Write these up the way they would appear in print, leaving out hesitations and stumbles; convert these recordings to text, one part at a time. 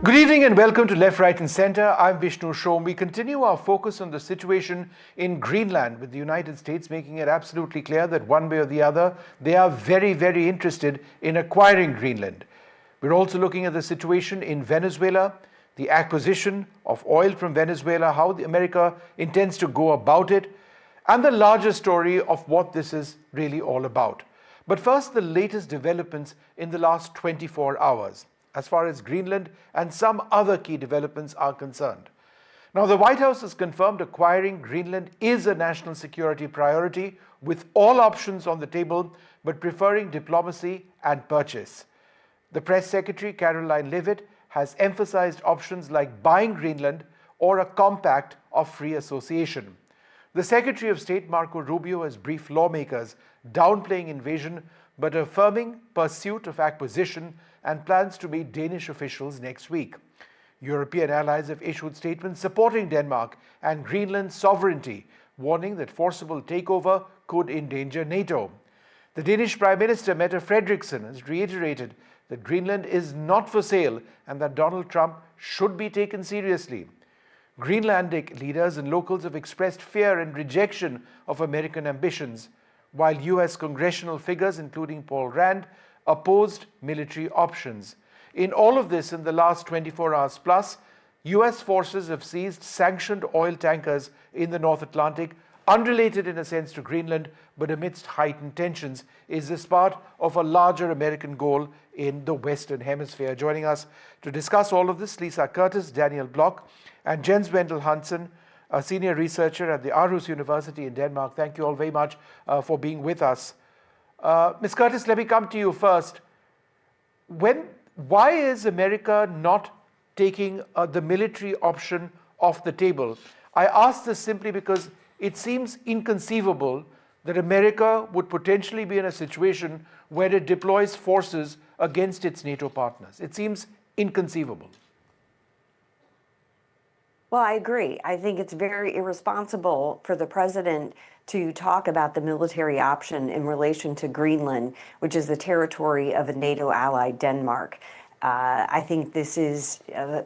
Good evening and welcome to Left, Right and Centre. I'm Vishnu Shom. We continue our focus on the situation in Greenland, with the United States making it absolutely clear that one way or the other, they are very, very interested in acquiring Greenland. We're also looking at the situation in Venezuela, the acquisition of oil from Venezuela, how America intends to go about it, and the larger story of what this is really all about. But first, the latest developments in the last 24 hours. As far as Greenland and some other key developments are concerned. Now, the White House has confirmed acquiring Greenland is a national security priority, with all options on the table, but preferring diplomacy and purchase. The Press Secretary, Karoline Leavitt, has emphasized options like buying Greenland or a compact of free association. The Secretary of State Marco Rubio has briefed lawmakers, downplaying invasion, but affirming pursuit of acquisition, and plans to meet Danish officials next week. European allies have issued statements supporting Denmark and Greenland's sovereignty, warning that forcible takeover could endanger NATO. The Danish Prime Minister Mette Frederiksen has reiterated that Greenland is not for sale and that Donald Trump should be taken seriously. Greenlandic leaders and locals have expressed fear and rejection of American ambitions, while US congressional figures, including Paul Rand, opposed military options. In all of this, in the last 24 hours plus, US forces have seized sanctioned oil tankers in the North Atlantic, unrelated in a sense to Greenland, but amidst heightened tensions. Is this part of a larger American goal in the Western Hemisphere? Joining us to discuss all of this, Lisa Curtis, Daniel Block, and Jens Wendel Hansen, a senior researcher at the Aarhus University in Denmark. Thank you all very much for being with us. Ms. Curtis, let me come to you first. Why is America not taking the military option off the table? I ask this simply because it seems inconceivable that America would potentially be in a situation where it deploys forces against its NATO partners. It seems inconceivable. Well, I agree. I think it's very irresponsible for the president to talk about the military option in relation to Greenland, which is the territory of a NATO ally, Denmark. I think this is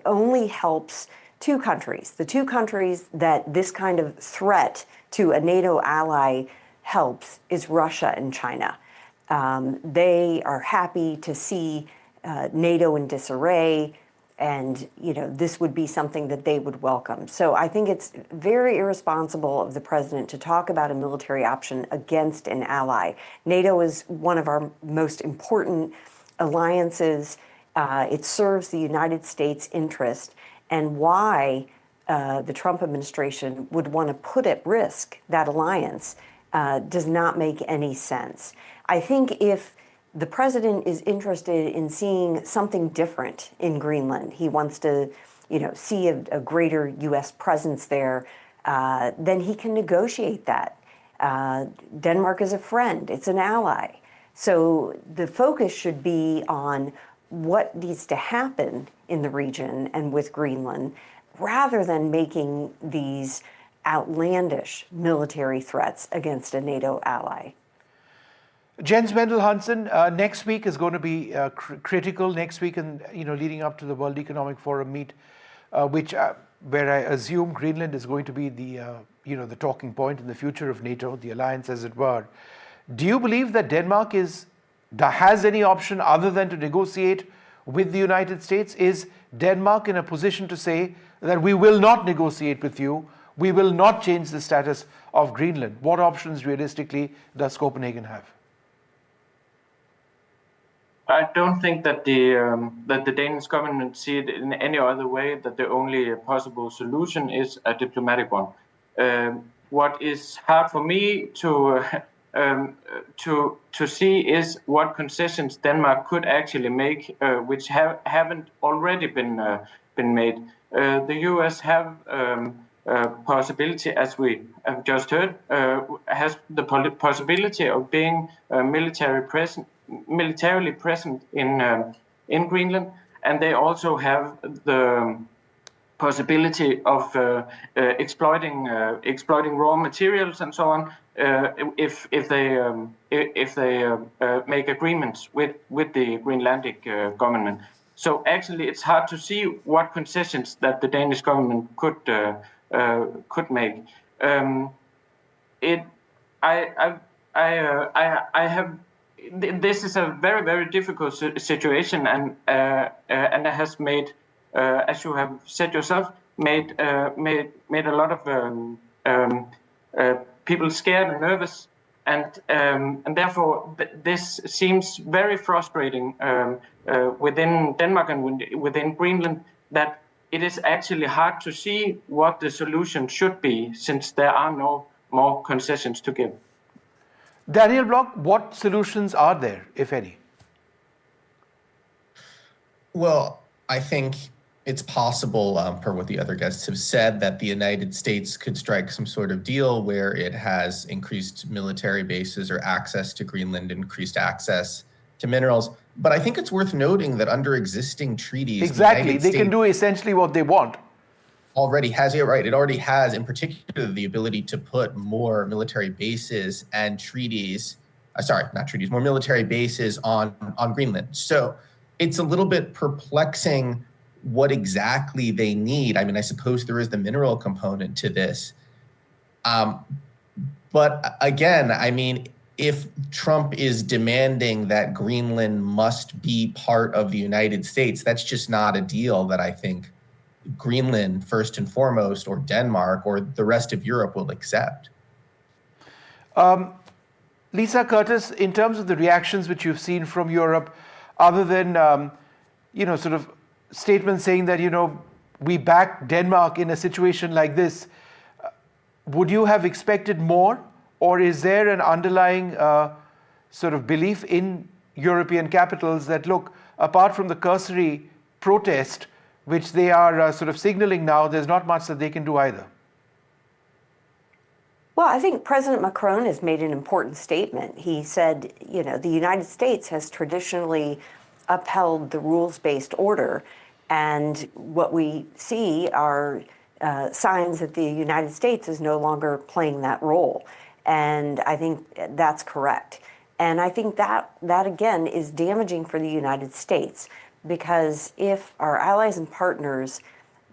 only helps two countries. The two countries that this kind of threat to a NATO ally helps is Russia and China. They are happy to see NATO in disarray, and this would be something that they would welcome. So I think it's very irresponsible of the president to talk about a military option against an ally. NATO is one of our most important alliances. It serves the United States' interest, and why the Trump administration would want to put at risk that alliance does not make any sense. I think if the president is interested in seeing something different in Greenland, he wants to, see a greater U.S. presence there, then he can negotiate that. Denmark is a friend, it's an ally. So the focus should be on what needs to happen in the region and with Greenland, rather than making these outlandish military threats against a NATO ally. Jens Wendel Hansen, next week is going to be critical. Next week, and leading up to the World Economic Forum meet, where I assume Greenland is going to be the talking point in the future of NATO, the alliance, as it were. Do you believe that Denmark has any option other than to negotiate with the United States? Is Denmark in a position to say that we will not negotiate with you, we will not change the status of Greenland? What options realistically does Copenhagen have? I don't think that the Danish government see it in any other way, that the only possible solution is a diplomatic one. What is hard for me to see is what concessions Denmark could actually make, which haven't already been made. The U.S. have possibility, as we have just heard, has the possibility of being militarily present in Greenland, and they also have the possibility of exploiting raw materials and so on if they make agreements with the Greenlandic government. So actually, it's hard to see what concessions that the Danish government could make. This is a very, very difficult situation, and it has made, as you have said yourself, made a lot of people scared and nervous, and therefore this seems very frustrating within Denmark and within Greenland, that it is actually hard to see what the solution should be, since there are no more concessions to give. Daniel Block, what solutions are there, if any? Well, I think it's possible, per what the other guests have said, that the United States could strike some sort of deal where it has increased military bases or access to Greenland, increased access to minerals. But I think it's worth noting that under existing treaties, exactly, they can do essentially what they want. Already has, yeah, right. It already has, in particular, the ability to put more military bases and treaties, more military bases on Greenland. So it's a little bit perplexing what exactly they need. I mean, I suppose there is the mineral component to this. But again, I mean, if Trump is demanding that Greenland must be part of the United States, that's just not a deal that I think Greenland, first and foremost, or Denmark, or the rest of Europe will accept. Lisa Curtis, in terms of the reactions which you've seen from Europe, other than, sort of statements saying that, we back Denmark in a situation like this, would you have expected more? Or is there an underlying sort of belief in European capitals that, look, apart from the cursory protest, which they are sort of signaling now, there's not much that they can do either? Well, I think President Macron has made an important statement. He said, the United States has traditionally upheld the rules-based order, and what we see are signs that the United States is no longer playing that role. And I think that's correct. And I think that again is damaging for the United States, because if our allies and partners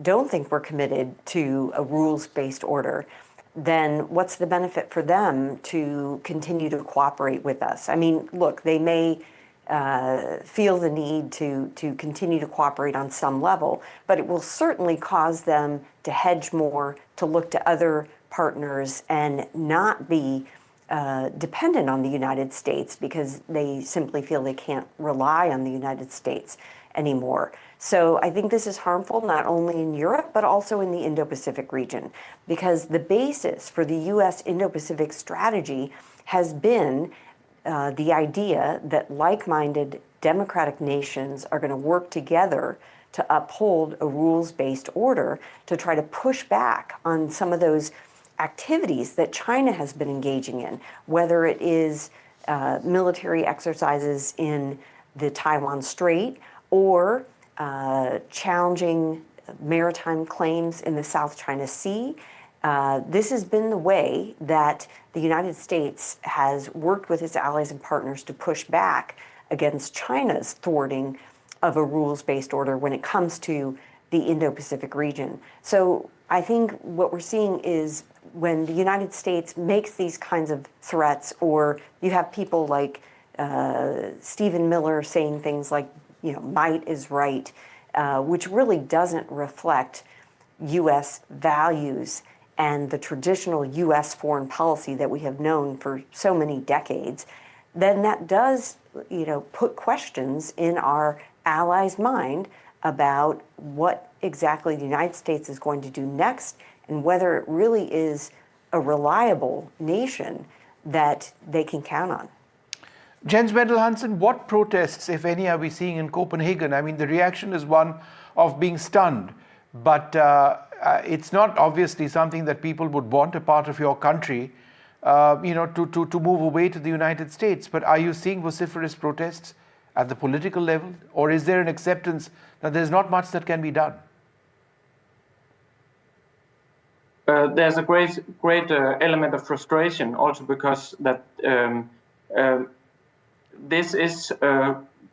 don't think we're committed to a rules-based order, then what's the benefit for them to continue to cooperate with us? I mean, look, they may feel the need to continue to cooperate on some level, but it will certainly cause them to hedge more, to look to other partners and not be dependent on the United States, because they simply feel they can't rely on the United States anymore. So I think this is harmful not only in Europe, but also in the Indo-Pacific region, because the basis for the U.S. Indo-Pacific strategy has been the idea that like-minded democratic nations are going to work together to uphold a rules-based order to try to push back on some of those activities that China has been engaging in, whether it is military exercises in the Taiwan Strait or challenging maritime claims in the South China Sea. This has been the way that the United States has worked with its allies and partners to push back against China's thwarting of a rules-based order when it comes to the Indo-Pacific region. So I think what we're seeing is when the United States makes these kinds of threats, or you have people like Stephen Miller saying things like, might is right, which really doesn't reflect U.S. values and the traditional U.S. foreign policy that we have known for so many decades, then that does, put questions in our allies' mind about what exactly the United States is going to do next, and whether it really is a reliable nation that they can count on. Jens Wendel Hansen, what protests, if any, are we seeing in Copenhagen? I mean, the reaction is one of being stunned, but it's not obviously something that people would want a part of your country, to move away to the United States. But are you seeing vociferous protests at the political level, or is there an acceptance that there's not much that can be done? There's a great element of frustration also, because that this is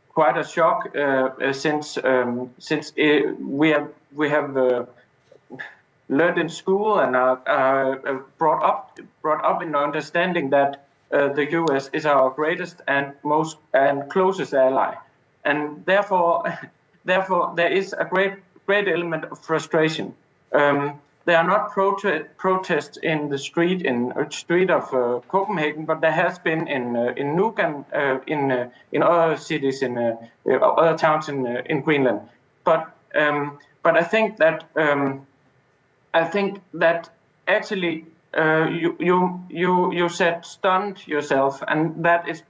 quite a shock since we have learned in school and are brought up in understanding that the U.S. is our greatest and most and closest ally, and therefore there is a great element of frustration. There are not protests in the street of Copenhagen, but there has been in Nuuk and in other cities in other towns in Greenland. But I think that actually you said stunned yourself, and that is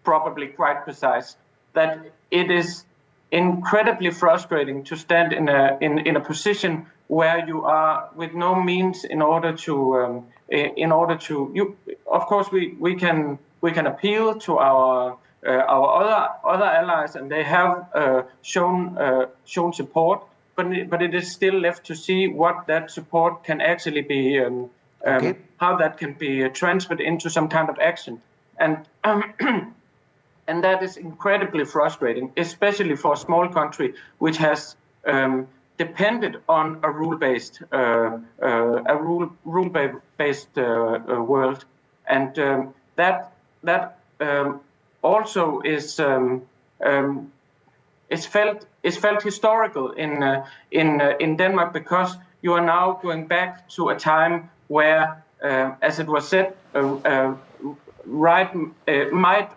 probably quite precise. That it is incredibly frustrating to stand in a position where you are with no means in order to of course we can appeal to our other allies, and they have shown support, but it is still left to see what that support can actually be how that can be transferred into some kind of action, and and that is incredibly frustrating, especially for a small country which has depended on a rule-based world, and that also is felt historical in Denmark, because you are now going back to a time where, as it was said, right might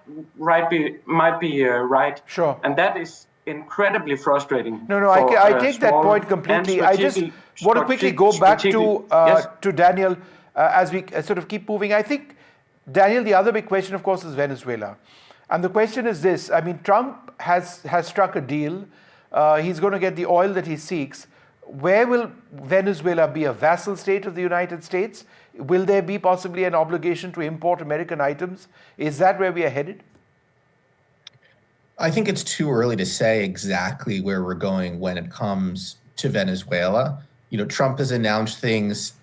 be right. Sure. And that is incredibly frustrating. No, I take that point completely. I just want to quickly go back to Daniel as we sort of keep moving. I think, Daniel, the other big question, of course, is Venezuela. And the question is this. I mean, Trump has struck a deal. He's going to get the oil that he seeks. Where will Venezuela be, a vassal state of the United States? Will there be possibly an obligation to import American items? Is that where we are headed? I think it's too early to say exactly where we're going when it comes to Venezuela. You know, Trump has announced things.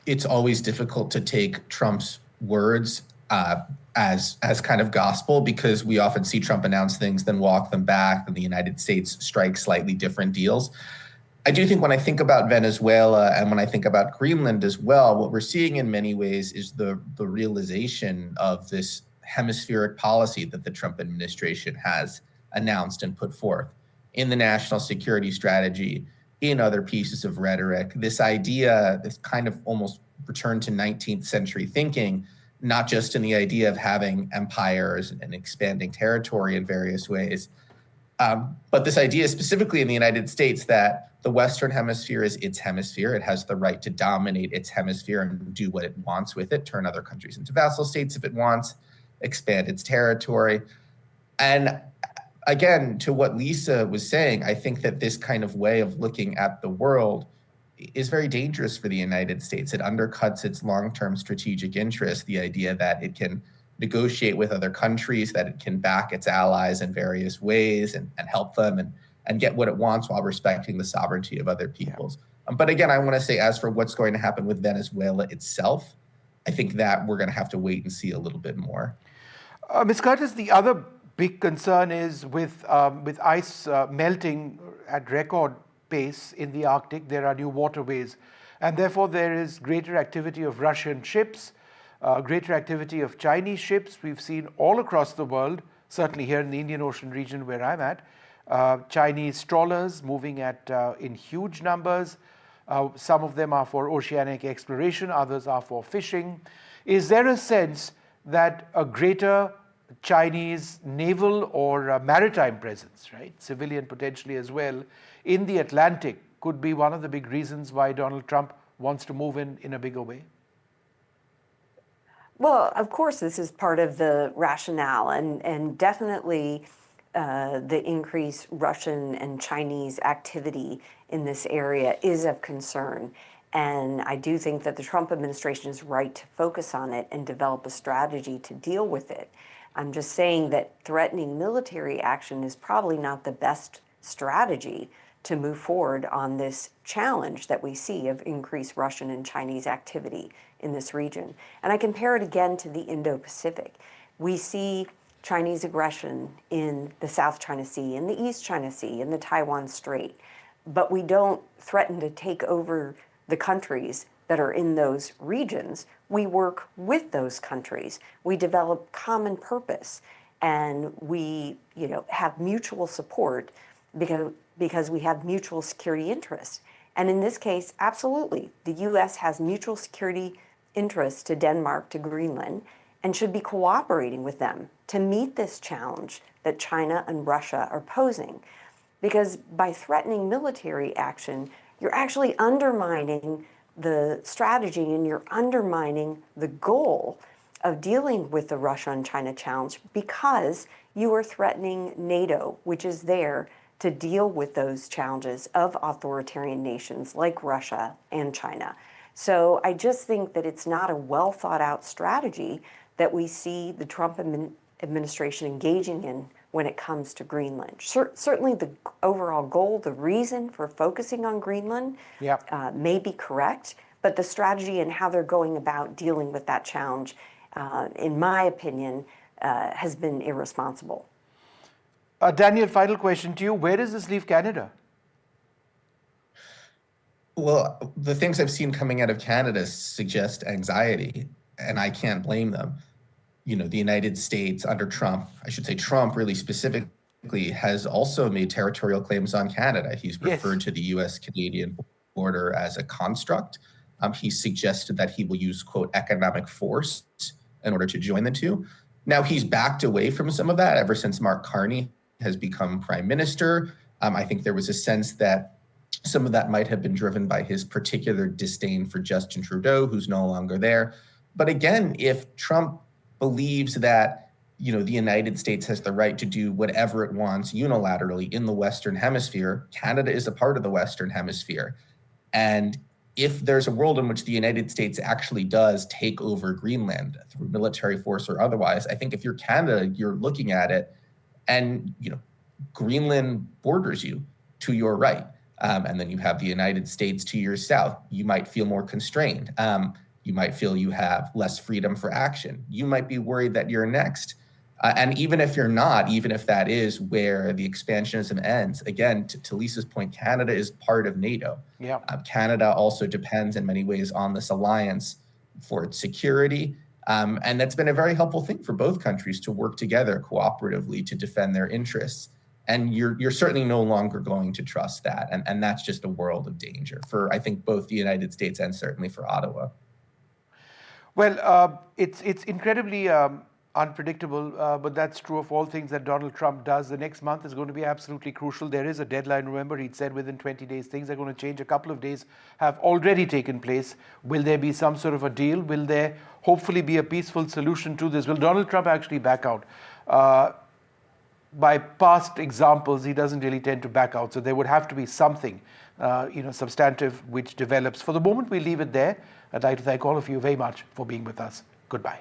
It's always difficult to take Trump's words as kind of gospel, because we often see Trump announce things, then walk them back, and the United States strikes slightly different deals. I do think when I think about Venezuela and when I think about Greenland as well, what we're seeing in many ways is the realization of this hemispheric policy that the Trump administration has announced and put forth in the national security strategy, in other pieces of rhetoric. This idea, this kind of almost return to 19th century thinking, not just in the idea of having empires and expanding territory in various ways, but this idea specifically in the United States that the Western Hemisphere is its hemisphere. It has the right to dominate its hemisphere and do what it wants with it, turn other countries into vassal states if it wants, expand its territory. And again, to what Lisa was saying, I think that this kind of way of looking at the world is very dangerous for the United States. It undercuts its long-term strategic interest, the idea that it can negotiate with other countries, that it can back its allies in various ways and help them and get what it wants while respecting the sovereignty of other peoples. But again, I want to say, as for what's going to happen with Venezuela itself, I think that we're going to have to wait and see a little bit more. Ms. Curtis, the other big concern is with ice melting at record pace in the Arctic. There are new waterways, and therefore there is greater activity of Russian ships, greater activity of Chinese ships. We've seen all across the world, certainly here in the Indian Ocean region where I'm at, Chinese trawlers moving in huge numbers. Some of them are for oceanic exploration, others are for fishing. Is there a sense that a greater Chinese naval or maritime presence, right, civilian potentially as well, in the Atlantic could be one of the big reasons why Donald Trump wants to move in a bigger way? Well, of course, this is part of the rationale, and definitely the increased Russian and Chinese activity in this area is of concern. And I do think that the Trump administration is right to focus on it and develop a strategy to deal with it. I'm just saying that threatening military action is probably not the best strategy to move forward on this challenge that we see of increased Russian and Chinese activity in this region. And I compare it again to the Indo-Pacific. We see Chinese aggression in the South China Sea, in the East China Sea, in the Taiwan Strait, but we don't threaten to take over the countries that are in those regions. We work with those countries. We develop common purpose, and we, have mutual support because we have mutual security interests. And in this case, absolutely, the U.S. has mutual security interests to Denmark, to Greenland, and should be cooperating with them to meet this challenge that China and Russia are posing. Because by threatening military action, you're actually undermining the strategy and you're undermining the goal of dealing with the Russia and China challenge, because you are threatening NATO, which is there to deal with those challenges of authoritarian nations like Russia and China. So I just think that it's not a well thought out strategy that we see the Trump administration engaging in when it comes to Greenland. Certainly the overall goal, the reason for focusing on Greenland may be correct, but the strategy and how they're going about dealing with that challenge, in my opinion, has been irresponsible. Daniel, final question to you. Where does this leave Canada? Well, the things I've seen coming out of Canada suggest anxiety, and I can't blame them. The United States under Trump, I should say Trump really specifically, has also made territorial claims on Canada. He's referred to the US-Canadian border as a construct. He suggested that he will use, quote, economic force in order to join the two. Now, he's backed away from some of that ever since Mark Carney has become prime minister. I think there was a sense that some of that might have been driven by his particular disdain for Justin Trudeau, who's no longer there. But again, if Trump believes that, the United States has the right to do whatever it wants unilaterally in the Western Hemisphere, Canada is a part of the Western Hemisphere. And if there's a world in which the United States actually does take over Greenland through military force or otherwise, I think if you're Canada, you're looking at it and, Greenland borders you to your right. And then you have the United States to your south. You might feel more constrained. You might feel you have less freedom for action. You might be worried that you're next. And even if you're not, even if that is where the expansionism ends, again, to Lisa's point, Canada is part of NATO. Canada also depends in many ways on this alliance for its security. And that's been a very helpful thing for both countries to work together cooperatively to defend their interests. And you're certainly no longer going to trust that. And that's just a world of danger for, I think, both the United States and certainly for Ottawa. Well, it's incredibly unpredictable, but that's true of all things that Donald Trump does. The next month is going to be absolutely crucial. There is a deadline. Remember, he'd said within 20 days, things are going to change. A couple of days have already taken place. Will there be some sort of a deal? Will there hopefully be a peaceful solution to this? Will Donald Trump actually back out? By past examples, he doesn't really tend to back out. So there would have to be something, substantive which develops. For the moment, we leave it there. I'd like to thank all of you very much for being with us. Goodbye.